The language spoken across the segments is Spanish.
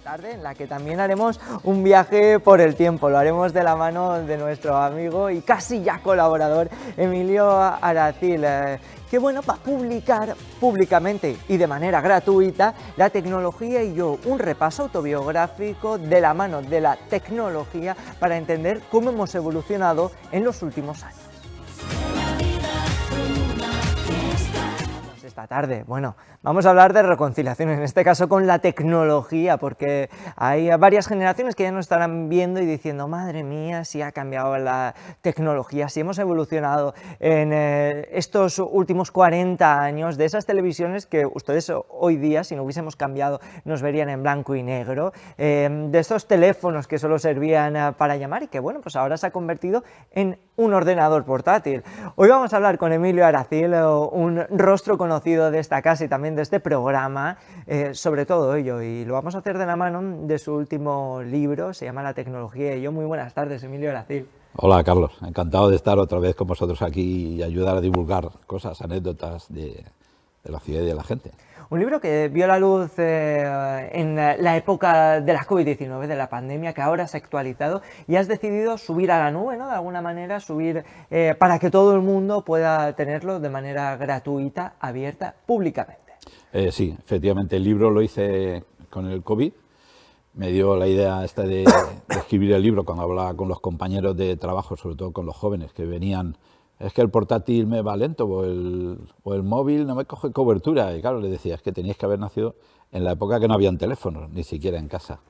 tarde en la que también haremos un viaje por el tiempo, lo haremos de la mano de nuestro amigo y casi ya colaborador Emilio Aracil, que bueno, va a publicar públicamente y de manera gratuita La tecnología y yo, un repaso autobiográfico de la mano de la tecnología para entender cómo hemos evolucionado en los últimos años. Esta tarde, bueno, vamos a hablar de reconciliación, en este caso con la tecnología, porque hay varias generaciones que ya nos estarán viendo y diciendo, madre mía, si ha cambiado la tecnología, si hemos evolucionado en estos últimos 40 años, de esas televisiones que ustedes hoy día, si no hubiésemos cambiado, nos verían en blanco y negro, de estos teléfonos que solo servían para llamar y que, bueno, pues ahora se ha convertido en un ordenador portátil. Hoy vamos a hablar con Emilio Aracil, un rostro conocido de esta casa y también de este programa, sobre todo ello, y lo vamos a hacer de la mano de su último libro, se llama La tecnología y yo. Muy buenas tardes, Emilio Aracil. Hola, Carlos, encantado de estar otra vez con vosotros aquí y ayudar a divulgar cosas, anécdotas de la ciudad y de la gente. Un libro que vio la luz en la época de la COVID-19, de la pandemia, que ahora se ha actualizado y has decidido subir a la nube, ¿no? De alguna manera, subir para que todo el mundo pueda tenerlo de manera gratuita, abierta, públicamente. Sí, efectivamente, el libro lo hice con el COVID. Me dio la idea esta de escribir el libro cuando hablaba con los compañeros de trabajo, sobre todo con los jóvenes que venían. Es que el portátil me va lento o el móvil no me coge cobertura. Y claro, les decía, es que teníais que haber nacido en la época que no habían teléfonos, ni siquiera en casa.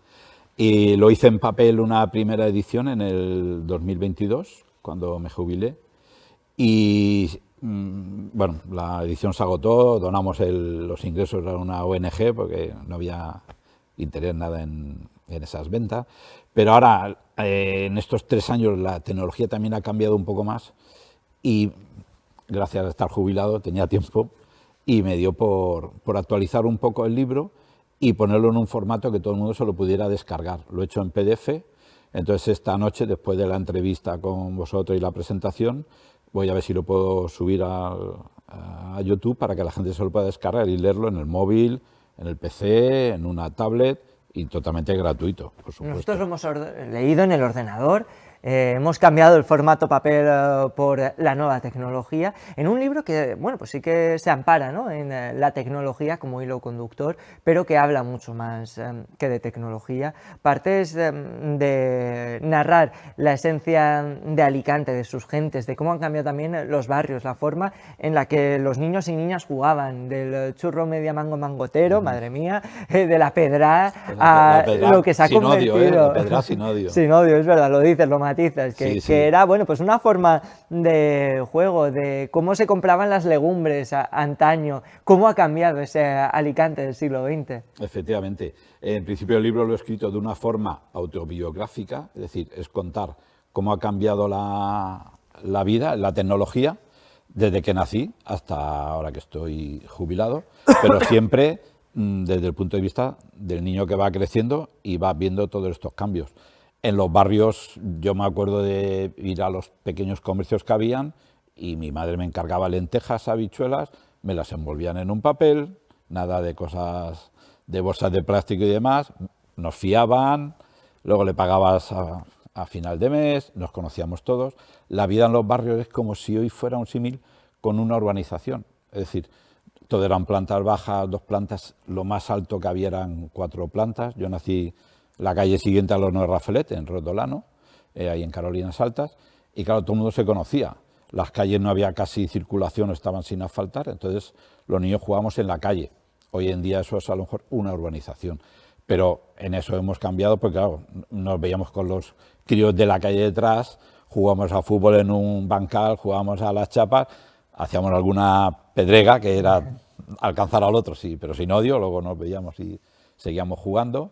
Y lo hice en papel una primera edición en el 2022, cuando me jubilé. Y bueno, la edición se agotó, donamos los ingresos a una ONG porque no había interés nada en esas ventas. Pero ahora, en estos 3 años, la tecnología también ha cambiado un poco más. Y gracias a estar jubilado tenía tiempo y me dio por actualizar un poco el libro y ponerlo en un formato que todo el mundo se lo pudiera descargar. Lo he hecho en PDF, entonces esta noche, después de la entrevista con vosotros y la presentación, voy a ver si lo puedo subir a YouTube para que la gente se lo pueda descargar y leerlo en el móvil, en el PC, en una tablet y totalmente gratuito, por supuesto. Nosotros lo hemos leído en el ordenador. Hemos cambiado el formato papel por la nueva tecnología, en un libro que, bueno, pues sí que se ampara, ¿no?, en la tecnología como hilo conductor, pero que habla mucho más que de tecnología. Partes de narrar la esencia de Alicante, de sus gentes, de cómo han cambiado también los barrios, la forma en la que los niños y niñas jugaban, del churro media mango mangotero, madre mía, de la pedra a lo que se ha convertido. La pedra sin odio. Sin odio, es verdad, lo dices, lo matizas, que era, bueno, pues una forma de juego, de cómo se compraban las legumbres antaño, cómo ha cambiado ese Alicante del siglo XX. Efectivamente. En principio el libro lo he escrito de una forma autobiográfica, es decir, es contar cómo ha cambiado la vida, la tecnología, desde que nací hasta ahora que estoy jubilado, pero siempre desde el punto de vista del niño que va creciendo y va viendo todos estos cambios. En los barrios yo me acuerdo de ir a los pequeños comercios que habían y mi madre me encargaba lentejas, habichuelas, me las envolvían en un papel, nada de cosas de bolsas de plástico y demás, nos fiaban, luego le pagabas a final de mes, nos conocíamos todos. La vida en los barrios es como si hoy fuera un símil con una urbanización, es decir, todo eran plantas bajas, 2 plantas, lo más alto que había eran 4 plantas. Yo nací la calle siguiente al Horno de Rafelet, en Rotolano, ahí en Carolinas Altas, y claro, todo el mundo se conocía. Las calles no había casi circulación, estaban sin asfaltar, entonces los niños jugábamos en la calle. Hoy en día eso es a lo mejor una urbanización, pero en eso hemos cambiado porque claro, nos veíamos con los críos de la calle detrás, jugábamos a fútbol en un bancal, jugábamos a las chapas, hacíamos alguna pedrega que era alcanzar al otro, sí, pero sin odio, luego nos veíamos y seguíamos jugando.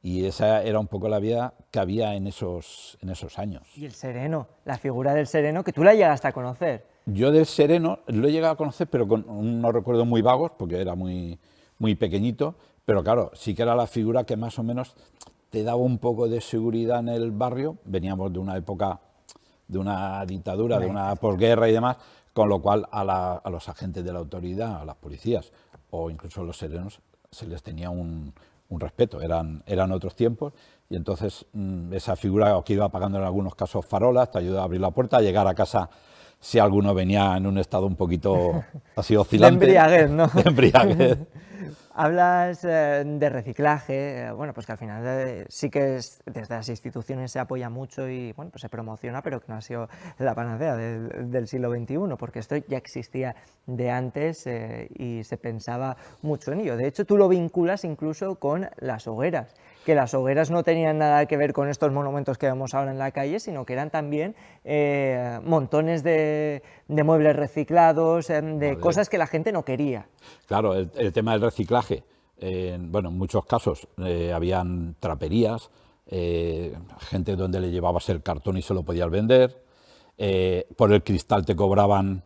Y esa era un poco la vida que había en esos años. Y el sereno, la figura del sereno, que tú la llegaste a conocer. Yo del sereno lo he llegado a conocer, pero con unos recuerdos muy vagos, porque era muy pequeñito, pero claro, sí que era la figura que más o menos te daba un poco de seguridad en el barrio. Veníamos de una época, de una dictadura, de una posguerra y demás, con lo cual a los agentes de la autoridad, a las policías o incluso a los serenos, se les tenía un un respeto, eran otros tiempos, y entonces esa figura que iba apagando en algunos casos farolas, te ayudaba a abrir la puerta, a llegar a casa si alguno venía en un estado un poquito así oscilante. De embriaguez, ¿no? De embriaguez. Hablas de reciclaje, bueno, pues que al final sí que desde las instituciones se apoya mucho y bueno, pues se promociona, pero que no ha sido la panacea del siglo XXI, porque esto ya existía de antes y se pensaba mucho en ello. De hecho, tú lo vinculas incluso con las hogueras, que las hogueras no tenían nada que ver con estos monumentos que vemos ahora en la calle, sino que eran también montones de muebles reciclados, de cosas que la gente no quería. Claro, el tema del reciclaje, bueno, en muchos casos habían traperías, gente donde le llevabas el cartón y se lo podías vender, por el cristal te cobraban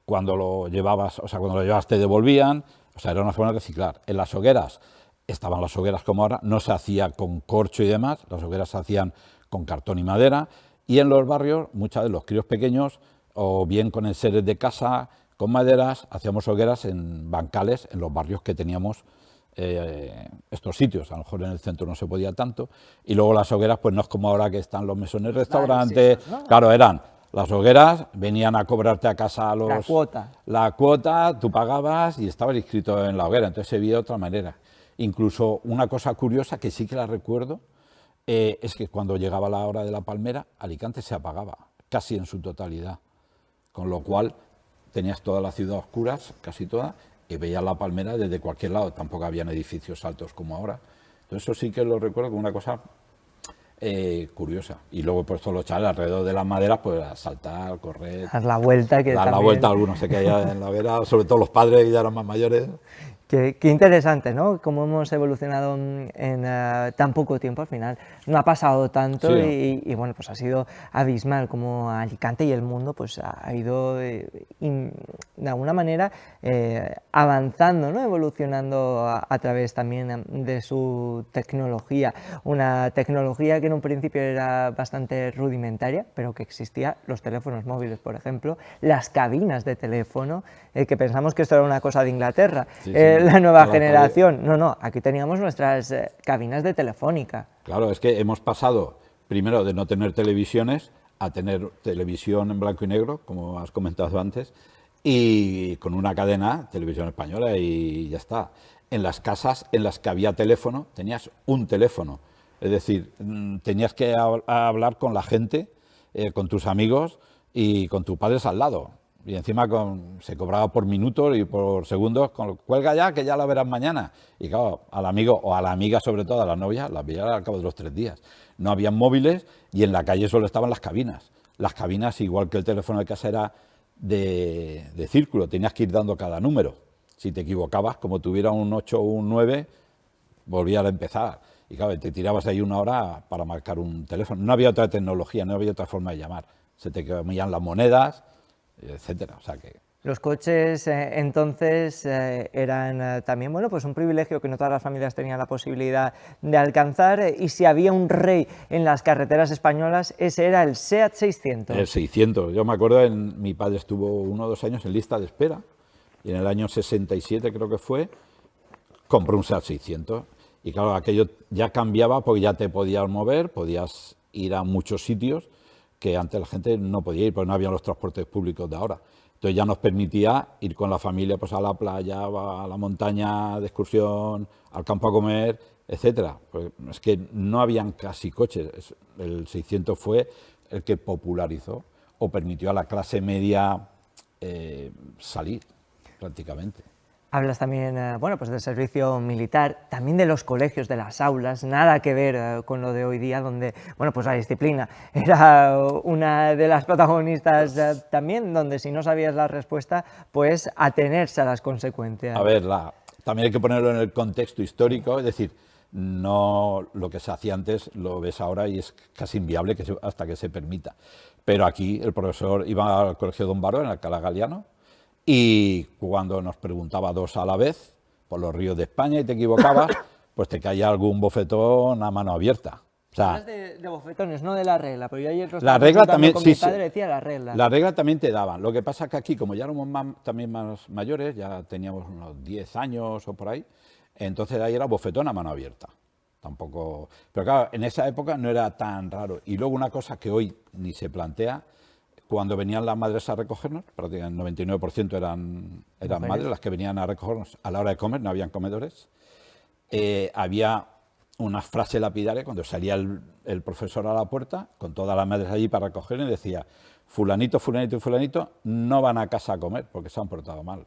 cuando lo llevabas, o sea, cuando lo llevabas te devolvían, o sea, era una forma de reciclar. En las hogueras, estaban las hogueras como ahora, no se hacía con corcho y demás, las hogueras se hacían con cartón y madera, y en los barrios, muchos de los críos pequeños, o bien con enseres de casa, con maderas, hacíamos hogueras en bancales, en los barrios que teníamos estos sitios. A lo mejor en el centro no se podía tanto, y luego las hogueras, pues no es como ahora que están los mesones restaurantes, sí, ¿no? Claro, eran las hogueras, venían a cobrarte a casa La cuota, tú pagabas y estabas inscrito en la hoguera, entonces se veía de otra manera. Incluso una cosa curiosa que sí que la recuerdo, es que cuando llegaba la hora de la palmera, Alicante se apagaba, casi en su totalidad, con lo cual tenías toda la ciudad a oscuras, casi toda, y veías la palmera desde cualquier lado, tampoco habían edificios altos como ahora. Entonces eso sí que lo recuerdo como una cosa curiosa. Y luego pues todos los chavales alrededor de las maderas, pues a saltar, correr, dar la vuelta, que dar la también... vuelta, algunos se caían en la hoguera, sobre todo los padres que ya eran más mayores. Qué interesante, ¿no? Cómo hemos evolucionado en tan poco tiempo al final. No ha pasado tanto Sí. y, bueno, pues ha sido abismal como Alicante y el mundo pues ha ido de alguna manera avanzando, ¿no? Evolucionando a través también de su tecnología. Una tecnología que en un principio era bastante rudimentaria, pero que existía, los teléfonos móviles, por ejemplo, las cabinas de teléfono, que pensamos que esto era una cosa de Inglaterra. Sí, La nueva generación. No, aquí teníamos nuestras cabinas de telefónica. Claro, es que hemos pasado primero de no tener televisiones a tener televisión en blanco y negro, como has comentado antes, y con una cadena, televisión española, y ya está. En las casas en las que había teléfono, tenías un teléfono. Es decir, tenías que hablar con la gente, con tus amigos y con tus padres al lado. Y encima se cobraba por minutos y por segundos, cuelga ya, que ya la verás mañana. Y claro, al amigo o a la amiga, sobre todo a la novia, las veía al cabo de los 3 días. No habían móviles y en la calle solo estaban las cabinas. Las cabinas, igual que el teléfono de casa, era de círculo, tenías que ir dando cada número. Si te equivocabas, como tuviera un 8 o un 9, volvías a empezar. Y claro, te tirabas ahí 1 hora para marcar un teléfono. No había otra tecnología, no había otra forma de llamar. Se te comían las monedas, etcétera. O sea que... Los coches entonces eran también, bueno, pues un privilegio que no todas las familias tenían la posibilidad de alcanzar, y si había un rey en las carreteras españolas, ese era el SEAT 600. El 600. Yo me acuerdo, mi padre estuvo 1 o 2 años en lista de espera, y en el año 67 creo que fue, compró un SEAT 600. Y claro, aquello ya cambiaba porque ya te podías mover, podías ir a muchos sitios que antes la gente no podía ir porque no había los transportes públicos de ahora. Entonces ya nos permitía ir con la familia pues a la playa, a la montaña de excursión, al campo a comer, etcétera. Pues es que no habían casi coches. El 600 fue el que popularizó o permitió a la clase media salir prácticamente. Hablas también, bueno, pues del servicio militar, también de los colegios, de las aulas, nada que ver con lo de hoy día, donde, bueno, pues la disciplina era una de las protagonistas también, donde si no sabías la respuesta, pues atenerse a las consecuencias. A ver, también hay que ponerlo en el contexto histórico, es decir, no lo que se hacía antes lo ves ahora y es casi inviable hasta que se permita. Pero aquí el profesor iba al colegio Don Baró, en Alcalá Galiano, y cuando nos preguntaba 2 a la vez por los ríos de España y te equivocabas, pues te caía algún bofetón a mano abierta. O sea, hablas de bofetones, no de la regla, pero yo ayer la regla también, con sí, mi padre, decía la regla. La regla también te daban. Lo que pasa es que aquí, como ya éramos también más mayores, ya teníamos unos 10 años o por ahí, Entonces ahí era bofetón a mano abierta. Tampoco... Pero claro, en esa época no era tan raro. Y luego una cosa que hoy ni se plantea, cuando venían las madres a recogernos, prácticamente el 99% eran madres las que venían a recogernos a la hora de comer, no habían comedores, había una frase lapidaria cuando salía el profesor a la puerta, con todas las madres allí para recoger, y decía: fulanito, fulanito y fulanito no van a casa a comer porque se han portado mal.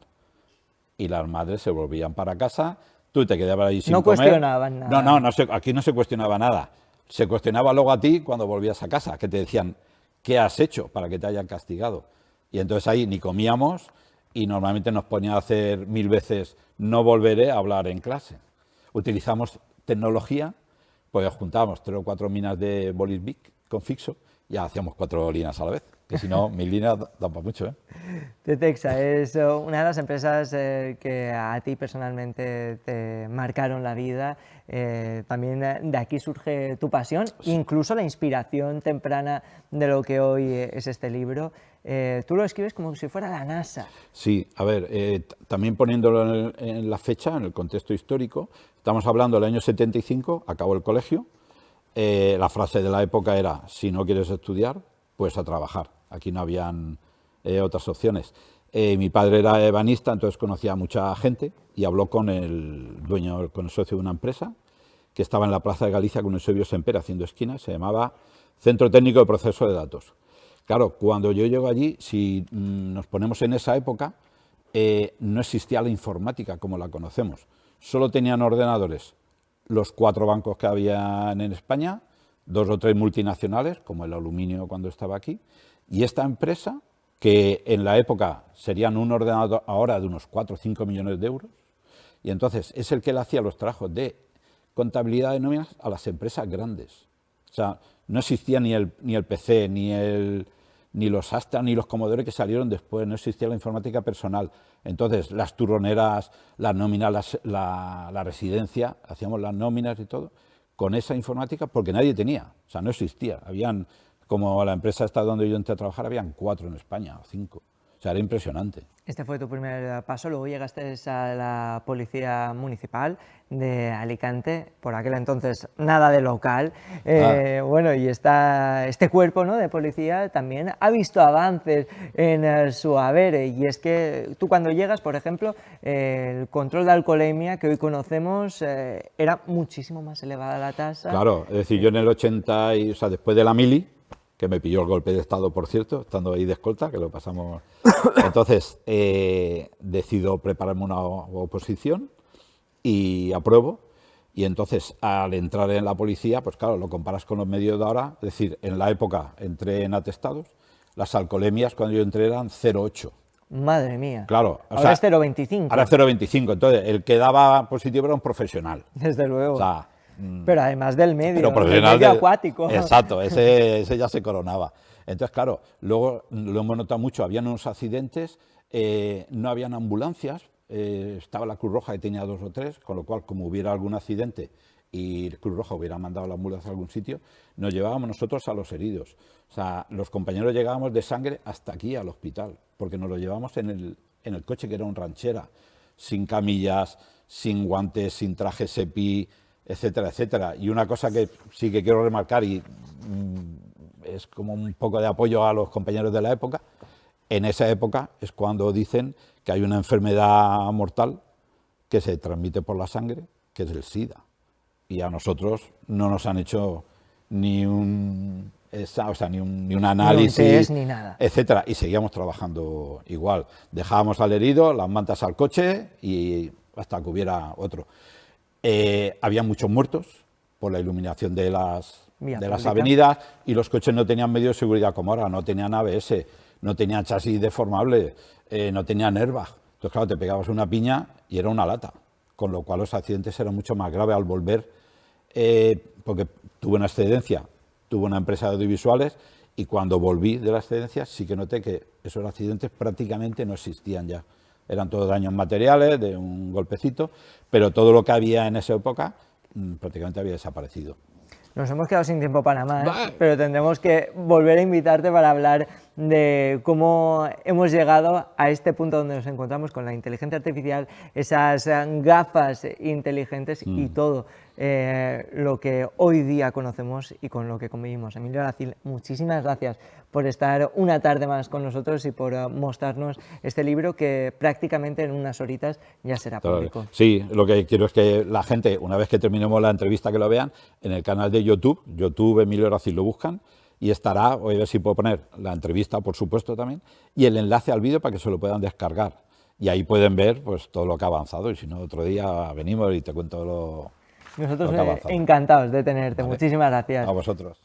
Y las madres se volvían para casa, tú te quedabas allí sin comer. No cuestionaban nada. No, aquí no se cuestionaba nada. Se cuestionaba luego a ti cuando volvías a casa, que te decían: ¿qué has hecho para que te hayan castigado? Y entonces ahí ni comíamos y normalmente nos ponían a hacer 1000 veces: no volveré a hablar en clase. Utilizamos tecnología, pues juntábamos 3 o 4 minas de bolis Bic con fixo y ya hacíamos 4 líneas a la vez, que si no, 1000 líneas dan para mucho, ¿eh? Tetexa es una de las empresas que a ti personalmente te marcaron la vida. También de aquí surge tu pasión, incluso la inspiración temprana de lo que hoy es este libro. Tú lo escribes como si fuera la NASA. Sí, a ver, también poniéndolo en la fecha, en el contexto histórico, estamos hablando del año 75, acabó el colegio. La frase de la época era: si no quieres estudiar, pues a trabajar. Aquí no habían otras opciones. Mi padre era ebanista, entonces conocía a mucha gente y habló con el dueño, con el socio de una empresa que estaba en la Plaza de Galicia con Eusebio Semper haciendo esquinas, se llamaba Centro Técnico de Proceso de Datos. Claro, cuando yo llego allí, si nos ponemos en esa época, no existía la informática como la conocemos. Solo tenían ordenadores los 4 bancos que habían en España, 2 o 3 multinacionales, como el aluminio cuando estaba aquí, y esta empresa, que en la época serían un ordenador ahora de unos 4 o 5 millones de euros, y entonces es el que le hacía los trabajos de contabilidad de nóminas a las empresas grandes. O sea, no existía ni el PC, ni los Astra, ni los Commodore que salieron después, no existía la informática personal. Entonces, las turroneras, las nóminas, la residencia, hacíamos las nóminas y todo, con esa informática, porque nadie tenía, o sea, no existía. Habían, como la empresa esta donde yo entré a trabajar, habían 4 en España, o 5. O sea, era impresionante. Este fue tu primer paso, luego llegaste a la Policía Municipal de Alicante, por aquel entonces nada de local. Bueno, y este cuerpo, ¿no?, de policía también ha visto avances en su haber, y es que tú cuando llegas, por ejemplo, el control de alcoholemia que hoy conocemos era muchísimo más elevada la tasa. Claro, es decir, yo en el 80, o sea, después de la mili, que me pilló el golpe de Estado, por cierto, estando ahí de escolta, que lo pasamos. Entonces, decido prepararme una oposición y apruebo. Y entonces, al entrar en la policía, pues claro, lo comparas con los medios de ahora. Es decir, en la época entré en atestados, las alcoholemias cuando yo entré eran 0,8. Madre mía. Claro. Ahora es 0,25. Ahora es 0,25. Entonces, el que daba positivo era un profesional. Desde luego. O sea, pero además del medio, pero del medio acuático. Exacto, ese ya se coronaba. Entonces, claro, luego lo hemos notado mucho, habían unos accidentes, no habían ambulancias, estaba la Cruz Roja que tenía 2 o 3, con lo cual, como hubiera algún accidente y Cruz Roja hubiera mandado la ambulancia a algún sitio, nos llevábamos nosotros a los heridos. O sea, los compañeros llegábamos de sangre hasta aquí al hospital, porque nos lo llevábamos en el coche, que era un ranchera, sin camillas, sin guantes, sin traje SEPI, etcétera, etcétera. Y una cosa que sí que quiero remarcar, y es como un poco de apoyo a los compañeros de la época, en esa época es cuando dicen que hay una enfermedad mortal que se transmite por la sangre, que es el SIDA. Y a nosotros no nos han hecho ni un análisis, ni un test, ni nada, etcétera. Y seguíamos trabajando igual. Dejábamos al herido, las mantas al coche y hasta que hubiera otro. Había muchos muertos por la iluminación de las avenidas, y los coches no tenían medios de seguridad como ahora, no tenían ABS, no tenían chasis deformable, no tenían airbag. Entonces, claro, te pegabas una piña y era una lata, con lo cual los accidentes eran mucho más graves al volver, porque tuve una excedencia, tuve una empresa de audiovisuales, y cuando volví de la excedencia sí que noté que esos accidentes prácticamente no existían ya. Eran todos daños materiales, de un golpecito, pero todo lo que había en esa época prácticamente había desaparecido. Nos hemos quedado sin tiempo para más, pero tendremos que volver a invitarte para hablar de cómo hemos llegado a este punto donde nos encontramos con la inteligencia artificial, esas gafas inteligentes y todo lo que hoy día conocemos y con lo que convivimos. Emilio Aracil, muchísimas gracias por estar una tarde más con nosotros y por mostrarnos este libro que prácticamente en unas horitas ya será público. Sí, lo que quiero es que la gente, una vez que terminemos la entrevista, que lo vean en el canal de YouTube Emilio Aracil, lo buscan y estará, voy a ver si puedo poner la entrevista, por supuesto, también, y el enlace al vídeo para que se lo puedan descargar. Y ahí pueden ver pues todo lo que ha avanzado, y si no, otro día venimos y te cuento lo Nosotros que ha avanzado. encantados de tenerte. Vale. Muchísimas gracias. A vosotros.